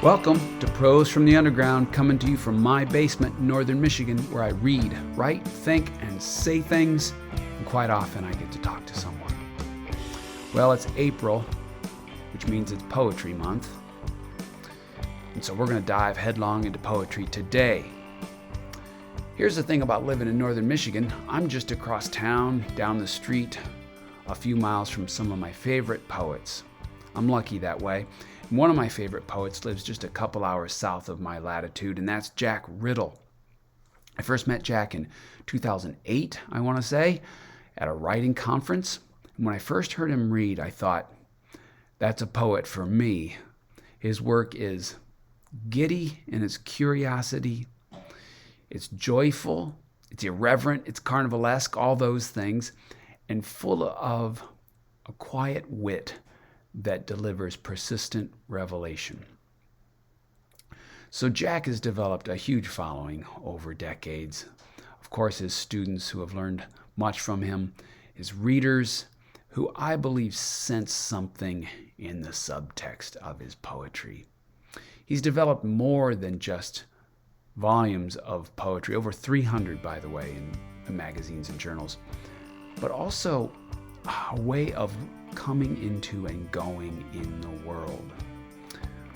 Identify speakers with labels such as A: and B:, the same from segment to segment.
A: Welcome to Prose from the Underground, coming to you from my basement in northern Michigan, where I read, write, think, and say things, and quite often I get to talk to someone. Well, it's April, which means it's Poetry Month, and so we're going to dive headlong into poetry today. Here's the thing about living in northern Michigan. I'm just across town, down the street, a few miles from some of my favorite poets. I'm lucky that way. One of my favorite poets lives just a couple hours south of my latitude, and that's Jack Ridl. I first met Jack in 2008, I want to say, at a writing conference. And when I first heard him read, I thought, that's a poet for me. His work is giddy in its curiosity. It's joyful. It's irreverent. It's carnivalesque, all those things, and full of a quiet wit that delivers persistent revelation. So Jack has developed a huge following over decades. Of course, his students who have learned much from him, his readers who I believe sense something in the subtext of his poetry. He's developed more than just volumes of poetry, over 300, by the way, in magazines and journals, but also a way of coming into and going in the world.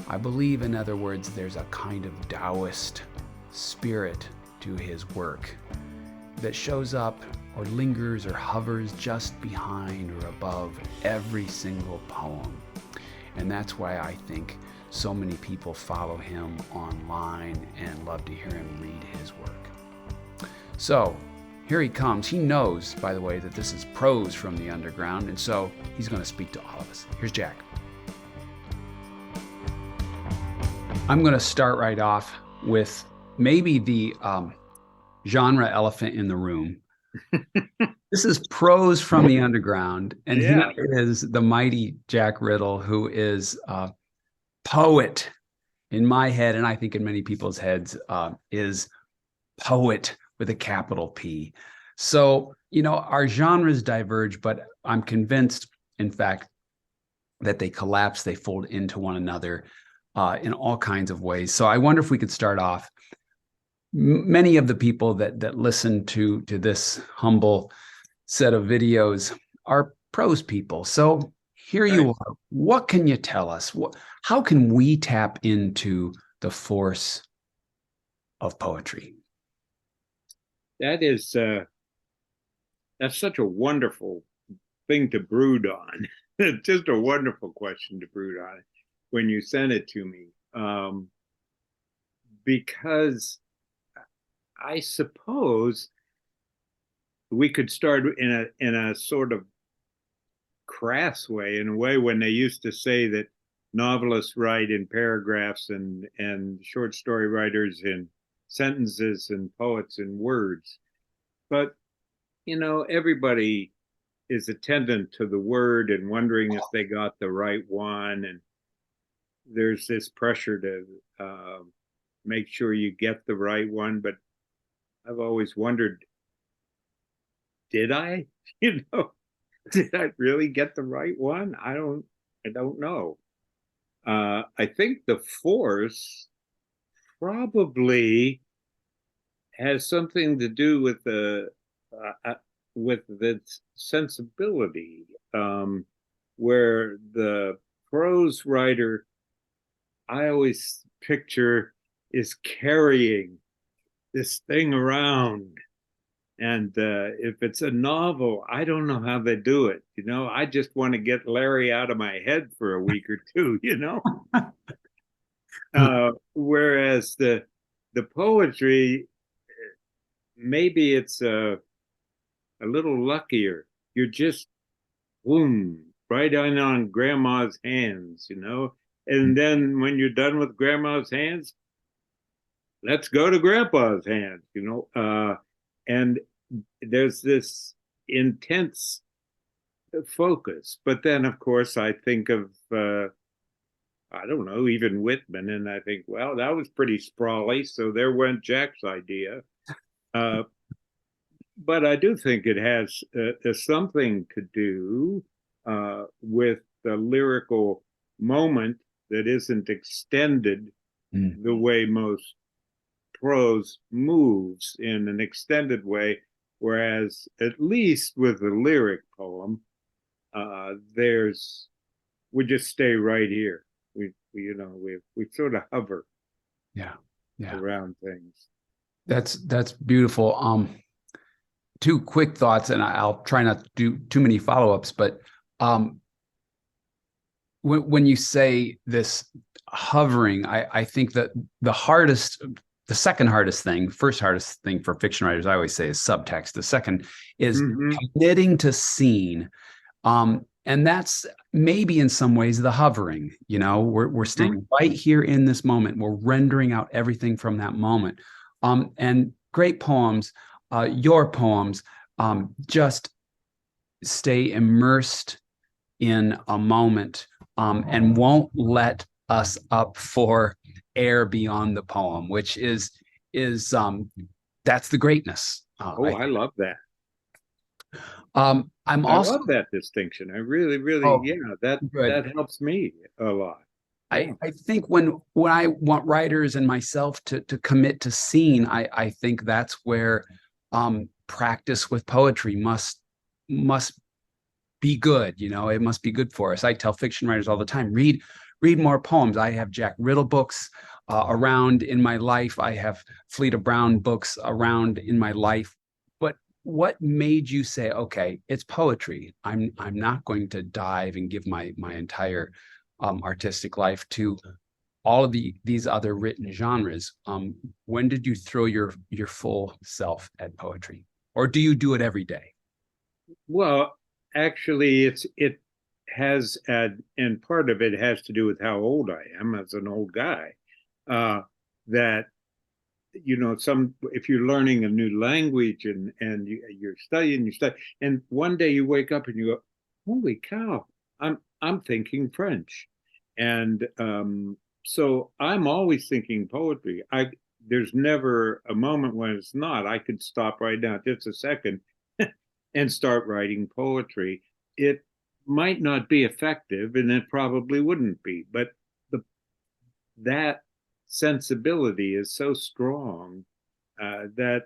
A: I believe, in other words, there's a kind of Taoist spirit to his work that shows up or lingers or hovers just behind or above every single poem. And that's why I think so many people follow him online and love to hear him read his work. So, here he comes. He knows, by the way, that this is Prose from the Underground, and so he's going to speak to all of us. Here's Jack. I'm going to start right off with maybe the genre elephant in the room. This is Prose from the Underground, and He is the mighty Jack Ridl, who is a poet in my head, and I think in many people's heads, is poet with a capital P. So, our genres diverge, but I'm convinced, in fact, that they collapse, they fold into one another in all kinds of ways. So I wonder if we could start off. Many of the people that listen to this humble set of videos are prose people. So here you are. What can you tell us? How can we tap into the force of poetry?
B: That's such a wonderful thing to brood on. It's just a wonderful question to brood on when you sent it to me. Because I suppose we could start in a sort of crass way, in a way when they used to say that novelists write in paragraphs and short story writers in sentences and poets in words. But, everybody is attendant to the word and wondering if they got the right one. And there's this pressure to make sure you get the right one. But I've always wondered, did I? Did I really get the right one? I don't know. I think the force probably has something to do with the sensibility, where the prose writer, I always picture, is carrying this thing around. And if it's a novel, I don't know how they do it. I just want to get Larry out of my head for a week or two, whereas the poetry, maybe it's a little luckier. You're just, boom, right on grandma's hands, and then when you're done with grandma's hands, let's go to grandpa's hands, and there's this intense focus. But then, of course, I think of, I don't know, even Whitman, and I think, well, that was pretty sprawly, so there went Jack's idea. But I do think it has something to do with the lyrical moment that isn't extended
A: Mm.
B: the way most prose moves in an extended way, whereas at least with the lyric poem, there's we just stay right here. We sort of hover
A: Yeah. Yeah.
B: around things.
A: That's beautiful. Two quick thoughts, and I'll try not to do too many follow-ups, but um, when you say this hovering, I think that the second hardest thing, first hardest thing for fiction writers, I always say, is subtext. The second is committing to scene. And that's maybe in some ways the hovering, we're staying right here in this moment. We're rendering out everything from that moment. And great poems, your poems, just stay immersed in a moment, and won't let us up for air beyond the poem, which is that's the greatness.
B: I love that.
A: I'm
B: I
A: also
B: love that distinction. I really, really,
A: oh,
B: yeah, that
A: good.
B: helps me a lot. Yeah.
A: I think when I want writers and myself to commit to scene, I think that's where practice with poetry must be good. It must be good for us. I tell fiction writers all the time, read more poems. I have Jack Ridl books around in my life. I have Fleda Brown books around in my life. But what made you say, okay, it's poetry? I'm not going to dive and give my entire artistic life to all of these other written genres. When did you throw your full self at poetry, or do you do it every day?
B: Well, actually, it has, and part of it has to do with how old I am as an old guy. That some if you're learning a new language and you're studying, and one day you wake up and you go, "Holy cow! I'm thinking French," and so I'm always thinking poetry. There's never a moment when it's not. I could stop right now, just a second, and start writing poetry. It might not be effective, and it probably wouldn't be, but the that sensibility is so strong that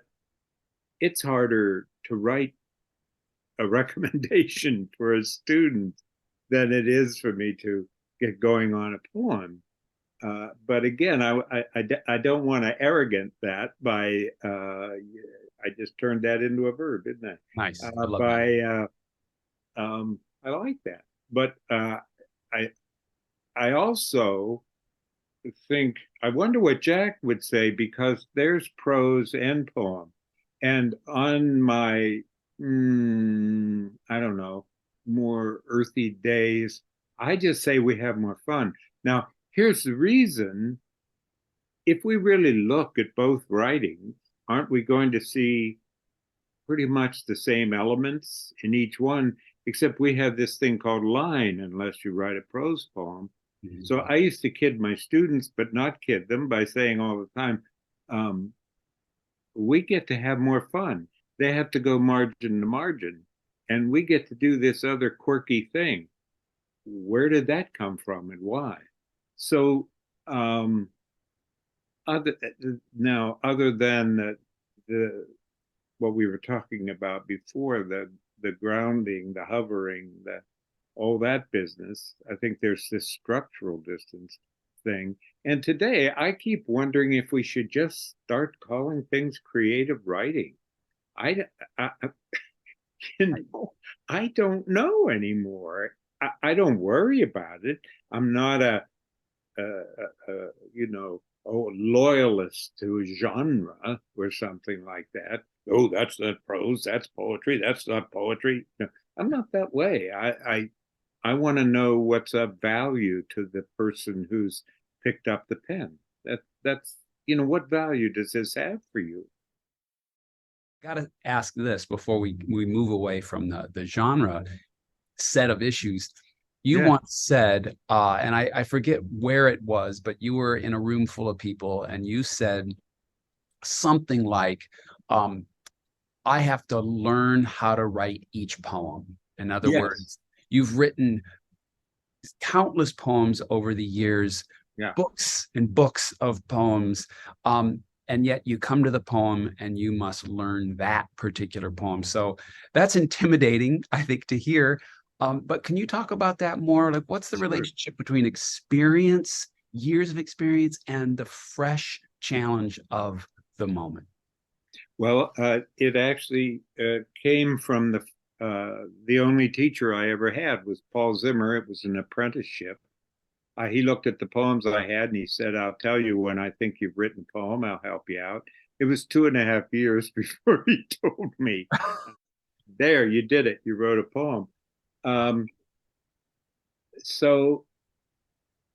B: it's harder to write a recommendation for a student than it is for me to get going on a poem. But again, I don't want to arrogant that by I just turned that into a verb, didn't I?
A: Nice. I love
B: By
A: that.
B: I like that, but I I also think I wonder what Jack would say, because there's prose and poem, and on my I don't know, more earthy days, I just say we have more fun. Now, here's the reason: if we really look at both writings, aren't we going to see pretty much the same elements in each one, except we have this thing called line, unless you write a prose poem. So I used to kid my students, but not kid them, by saying all the time, we get to have more fun. They have to go margin to margin, and we get to do this other quirky thing. Where did that come from and why? So, other other than the what we were talking about before, the grounding, the hovering, the all that business, I think there's this structural distance thing. And today I keep wondering if we should just start calling things creative writing. I I don't know anymore. I don't worry about it. I'm not loyalist to a genre or something like that. Oh, that's not prose, that's poetry, that's not poetry. No, I'm not that way. I want to know what's of value to the person who's picked up the pen. That's what value does this have for you?
A: Got to ask this before we move away from the genre set of issues. You
B: Yeah.
A: once said, and I forget where it was, but you were in a room full of people, and you said something like, I have to learn how to write each poem. In other
B: Yes.
A: words, you've written countless poems over the years,
B: Yeah.
A: books and books of poems. And yet you come to the poem and you must learn that particular poem. So that's intimidating, I think, to hear. But can you talk about that more? Like, what's the
B: Sure.
A: relationship between experience, years of experience, and the fresh challenge of the moment?
B: Well, it actually came from the only teacher I ever had was Paul Zimmer. It was an apprenticeship. He looked at the poems I had and he said, "I'll tell you when I think you've written a poem. I'll help you out." It was 2.5 years before he told me, "There, you did it. You wrote a poem." Um, so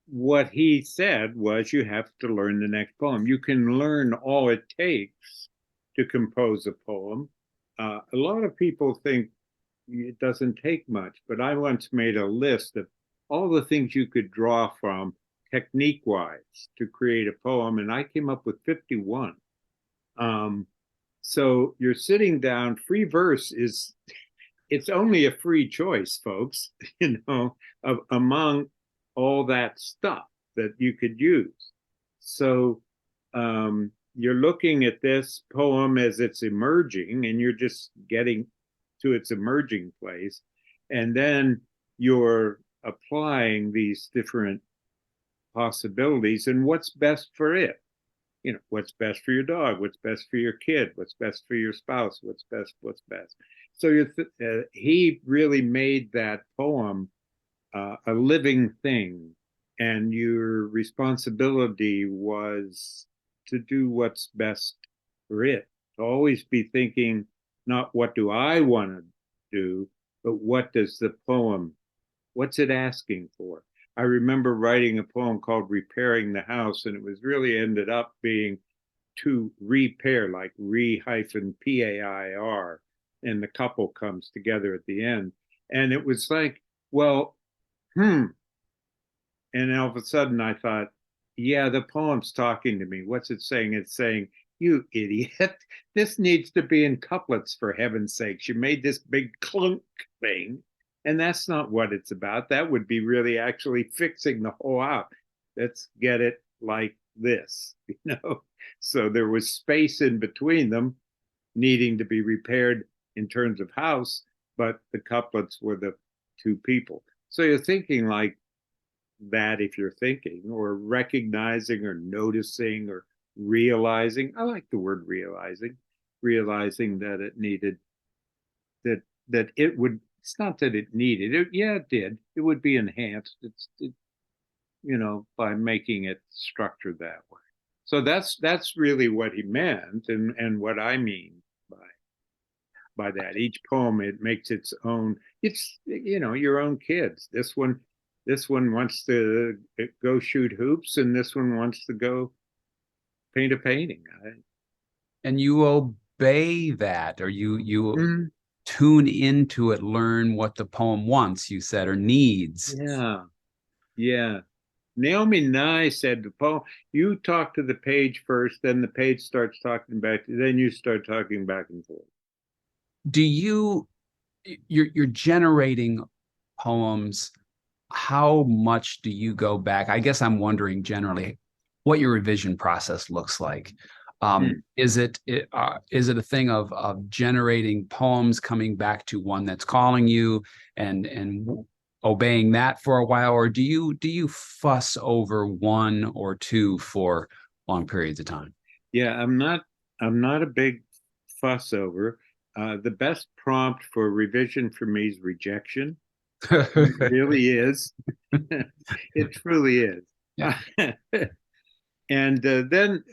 B: what he said was, "You have to learn the next poem. You can learn all it takes to compose a poem." A lot of people think it doesn't take much, but I once made a list of all the things you could draw from technique wise to create a poem, and I came up with 51. Um, so you're sitting down, free verse is, it's only a free choice, folks, among all that stuff that you could use. So you're looking at this poem as it's emerging, and you're just getting to its emerging place. And then you're applying these different possibilities and what's best for it. What's best for your dog, what's best for your kid, what's best for your spouse, what's best. So he really made that poem a living thing, and your responsibility was to do what's best for it. To always be thinking, not what do I want to do, but what does the poem, what's it asking for? I remember writing a poem called Repairing the House, and it was really ended up being to repair, like re-pair, and the couple comes together at the end. And it was like, well, and all of a sudden I thought, yeah, the poem's talking to me. What's it saying? It's saying, "You idiot, this needs to be in couplets, for heaven's sakes. You made this big clunk thing, and that's not what it's about. That would be really actually fixing the whole out. Let's get it like this, So there was space in between them needing to be repaired in terms of house, but the couplets were the two people. So you're thinking like that if you're thinking or recognizing or noticing or realizing. I like the word realizing that it needed, that it would, it's not that it needed it, yeah, it did, it would be enhanced, by making it structured that way. So that's really what he meant, and what I mean by that. Each poem, it makes its own, it's your own kids. This one wants to go shoot hoops, and this one wants to go paint a painting.
A: And you obey that, or you
B: Mm,
A: tune into it, learn what the poem wants, you said, or needs.
B: yeah, yeah. Naomi Nye said the poem, you talk to the page first, then the page starts talking back, then you start talking back and forth.
A: Do you're generating poems? How much do you go back? I guess I'm wondering generally what your revision process looks like.
B: Mm.
A: Is it a thing of generating poems, coming back to one that's calling you, and obeying that for a while, or do you fuss over one or two for long periods of time?
B: Yeah, I'm not a big fuss over. The best prompt for revision for me is rejection. It really is. It truly is.
A: Yeah.
B: And then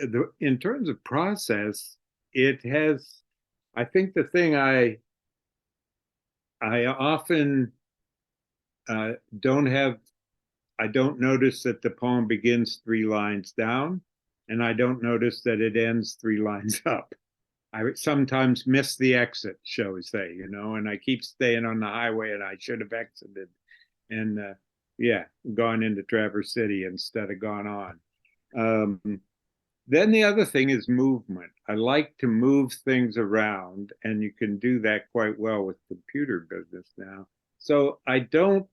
B: in terms of process, it has, I think the thing I often uh, don't have, I don't notice that the poem begins 3 lines down, and I don't notice that it ends 3 lines up. I sometimes miss the exit, shall we say, and I keep staying on the highway, and I should have exited and yeah, gone into Traverse City instead of gone on. Then the other thing is movement. I like to move things around, and you can do that quite well with computer business now. So I don't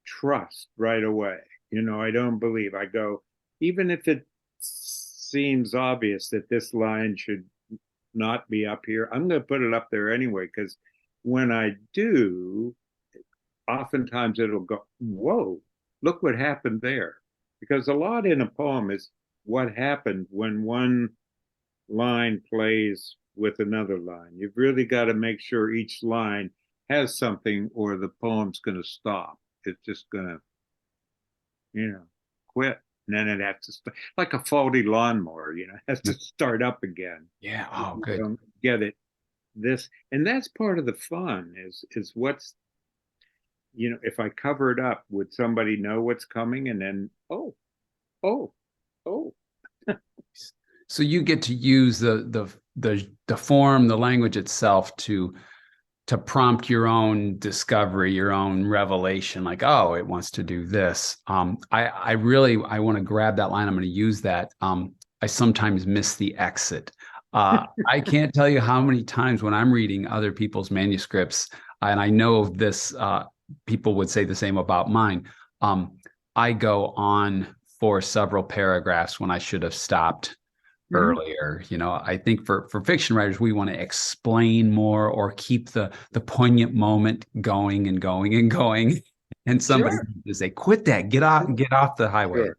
B: trust right away. I don't believe. I go, even if it seems obvious that this line should not be up here, I'm going to put it up there anyway, because when I do, oftentimes it'll go, whoa, look what happened there. Because a lot in a poem is what happened when one line plays with another line. You've really got to make sure each line has something, or the poem's going to stop. It's just going to, quit. And then it has to like a faulty lawnmower, it has to start up again.
A: Yeah.
B: If
A: Oh,
B: you
A: good.
B: don't get it. And that's part of the fun is what's, if I cover it up, would somebody know what's coming? And then, oh, oh, oh.
A: So you get to use the form, the language itself to prompt your own discovery, your own revelation, like, oh, it wants to do this. I want to grab that line. I'm going to use that. I sometimes miss the exit. I can't tell you how many times when I'm reading other people's manuscripts, and I know this, people would say the same about mine. I go on for several paragraphs when I should have stopped earlier. I think for fiction writers, we want to explain more or keep the poignant moment going and going and going. And somebody to say, quit that, get off the highway.
B: Sure.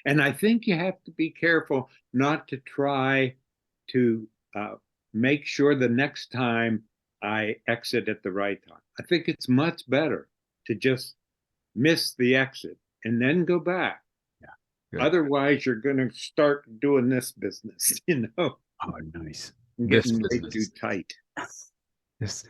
B: And I think you have to be careful not to try to make sure the next time I exit at the right time. I think it's much better to just miss the exit and then go back.
A: Good.
B: Otherwise, you're going to start doing this business,
A: Oh, nice.
B: Getting way too tight.
A: This,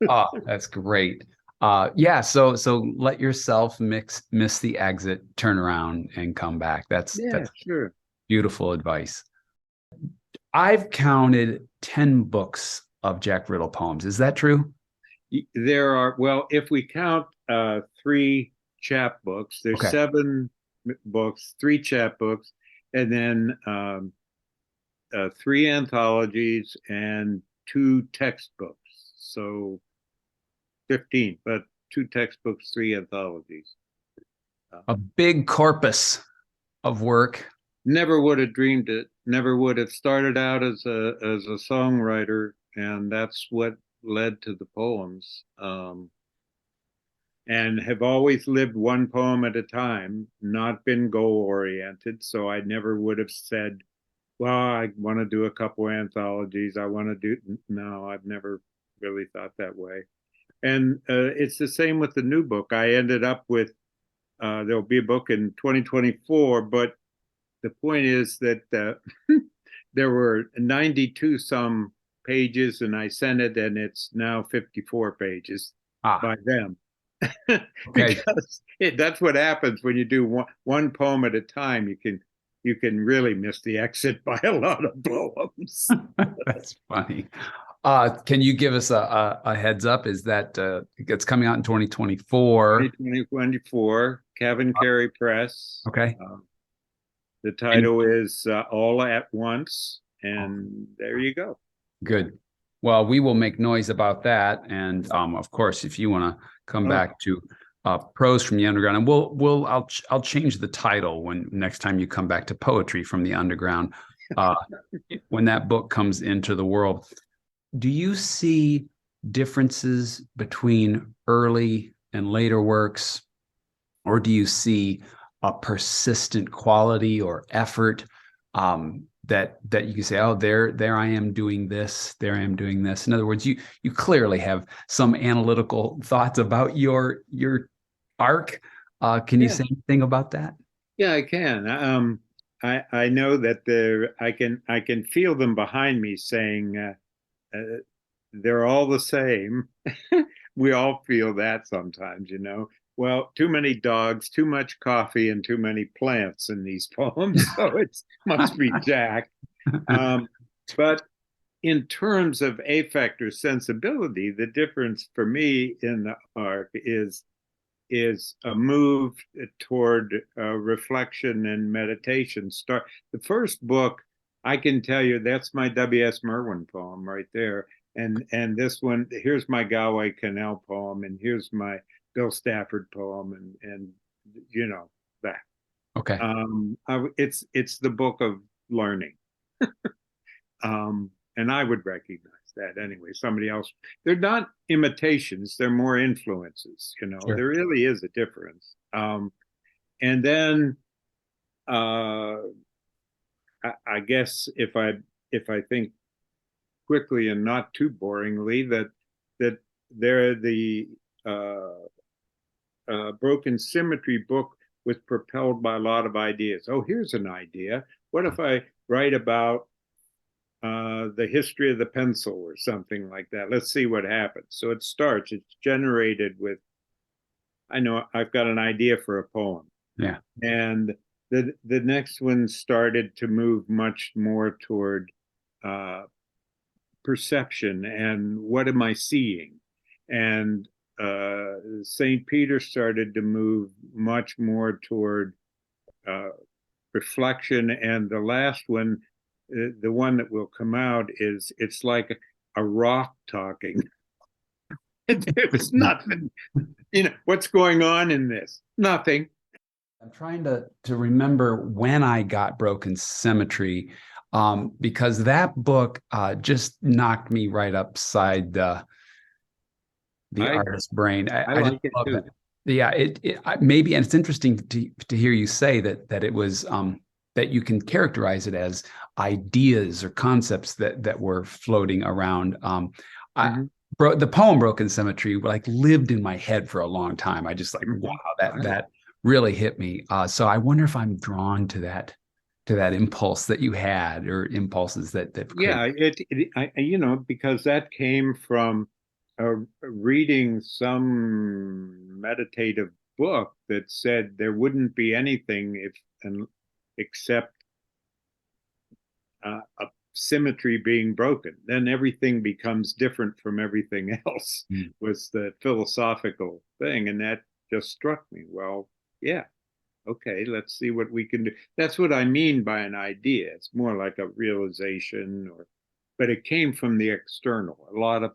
A: oh, that's great. Yeah. So let yourself miss the exit, turn around, and come back. That's
B: sure.
A: Beautiful advice. I've counted 10 books of Jack Ridl poems. Is that true?
B: There are, well, if we count 3 chapbooks, there's 7 books, 3 chapbooks, and then 3 anthologies and 2 textbooks. So 15, but 2 textbooks, 3 anthologies.
A: A big corpus of work.
B: Never would have dreamed it. Never would have started out as a songwriter, and that's what led to the poems. And have always lived one poem at a time, not been goal oriented. So I never would have said, well, I want to do a couple anthologies. No, I've never really thought that way. And it's the same with the new book. I ended up with, there'll be a book in 2024, but the point is that there were 92 some pages and I sent it, and it's now 54 pages by them.
A: Okay.
B: Because that's what happens when you do one poem at a time. You can really miss the exit by a lot of poems.
A: That's funny. Can you give us a heads up? Is that it's coming out in 2024?
B: 2024, Kevin Carey Press.
A: Okay.
B: The title is All at Once, and there you go.
A: Good. Well, we will make noise about that, and of course, if you want to come back to Prose from the Underground, and I'll change the title when next time you come back to Poetry from the Underground, when that book comes into the world. Do you see differences between early and later works, or do you see a persistent quality or effort that you can say, oh, there I am doing this, there I am doing this? In other words, you clearly have some analytical thoughts about your arc. Can you say anything about that?
B: Yeah, I can. I know that I can feel them behind me saying they're all the same. We all feel that sometimes, Well, too many dogs, too much coffee, and too many plants in these poems. So it must be Jack. But in terms of affect or sensibility, the difference for me in the arc is a move toward reflection and meditation. The first book, I can tell you, that's my W.S. Merwin poem right there. And this one, here's my Galway Canal poem, and here's my Bill Stafford poem, and that.
A: Okay.
B: It's the book of learning. And I would recognize that anyway. Somebody else, they're not imitations, they're more influences,
A: Sure.
B: there really is a difference. And then I guess if I think quickly and not too boringly, that there the Broken Symmetry book was propelled by a lot of ideas. Oh, here's an idea. What if I write about the history of the pencil or something like that? Let's see what happens. So it's generated with, I know I've got an idea for a poem.
A: Yeah.
B: And the next one started to move much more toward perception and what am I seeing? And St. Peter started to move much more toward reflection. And the last one, the one that will come out, it's like a rock talking. It was nothing. What's going on in this? Nothing.
A: I'm trying to remember when I got Broken Symmetry, because that book just knocked me right upside the artist's brain.
B: I like it too.
A: That. Yeah, maybe, and it's interesting to hear you say that it was that you can characterize it as ideas or concepts that were floating around. The poem Broken Symmetry lived in my head for a long time. I just wow, that really hit me. So I wonder if I'm drawn to that impulse that you had, or impulses that
B: yeah, because that came from reading some meditative book that said there wouldn't be anything except a symmetry being broken. Then everything becomes different from everything else. Was the philosophical thing, and that just struck me. Well, yeah, okay, let's see what we can do. That's what I mean by an idea. It's more like a realization, but it came from the external. A lot of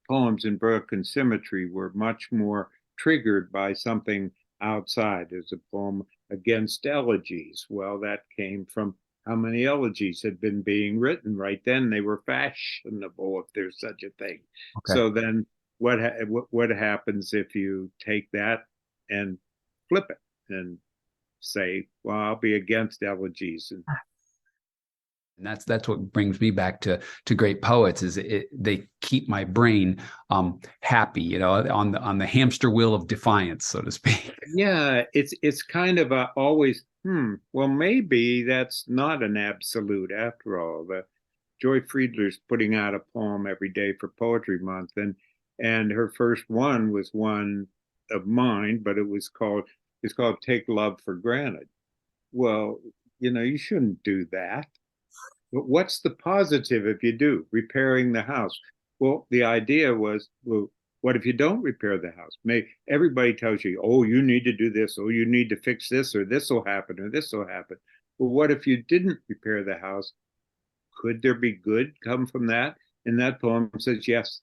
B: poems in Broken Symmetry were much more triggered by something outside. There's a poem Against Elegies. Well, that came from how many elegies had been being written. Right then, they were fashionable, if there's such a thing. Okay. So then what happens if you take that and flip it and say, well, I'll be against elegies?
A: And that's what brings me back to great poets, is they keep my brain happy, on the hamster wheel of defiance, so to speak.
B: Yeah, it's kind of always, well, maybe that's not an absolute after all. Joy Friedler's putting out a poem every day for Poetry Month, and her first one was one of mine, but it's called Take Love for Granted. Well, you shouldn't do that. But what's the positive if you do? Repairing the house. Well, the idea was, well, what if you don't repair the house? Everybody tells you, oh, you need to do this, oh, you need to fix this, or this will happen, or this will happen. Well, what if you didn't repair the house? Could there be good come from that? And that poem says, yes,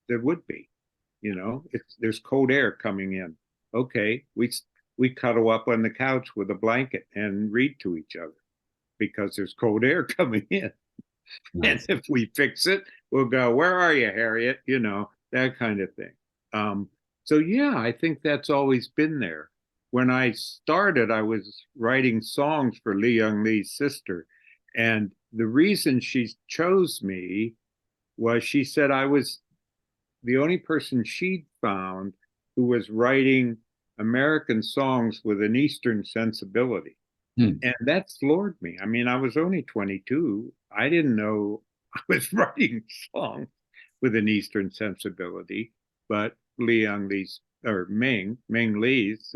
B: there would be. There's cold air coming in. Okay, we cuddle up on the couch with a blanket and read to each other, because there's cold air coming in. Nice. And if we fix it, we'll go, where are you, Harriet? That kind of thing. So yeah, I think that's always been there. When I started, I was writing songs for Lee Young Lee's sister. And the reason she chose me was she said I was the only person she'd found who was writing American songs with an Eastern sensibility. And that floored me. I mean, I was only 22. I didn't know I was writing songs with an Eastern sensibility, but Lee Young Lee's, or Ming Lee's,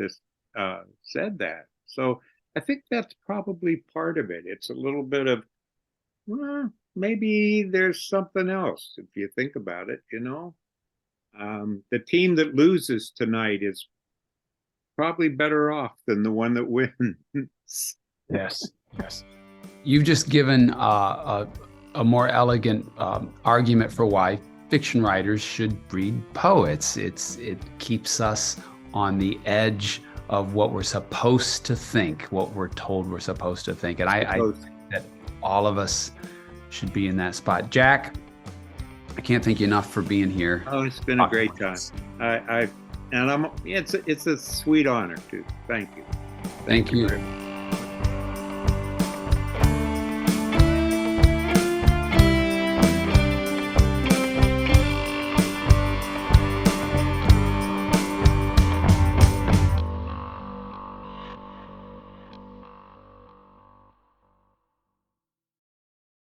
B: said that. So I think that's probably part of it. It's a little bit of, well, maybe there's something else if you think about it, The team that loses tonight is probably better off than the one that wins.
A: Yes. You've just given a more elegant argument for why fiction writers should read poets. It keeps us on the edge of what we're supposed to think, what we're told we're supposed to think. And I think that all of us should be in that spot. Jack, I can't thank you enough for being here.
B: Oh, it's been a great time. It's a sweet honor too. Thank you.
A: Thank you.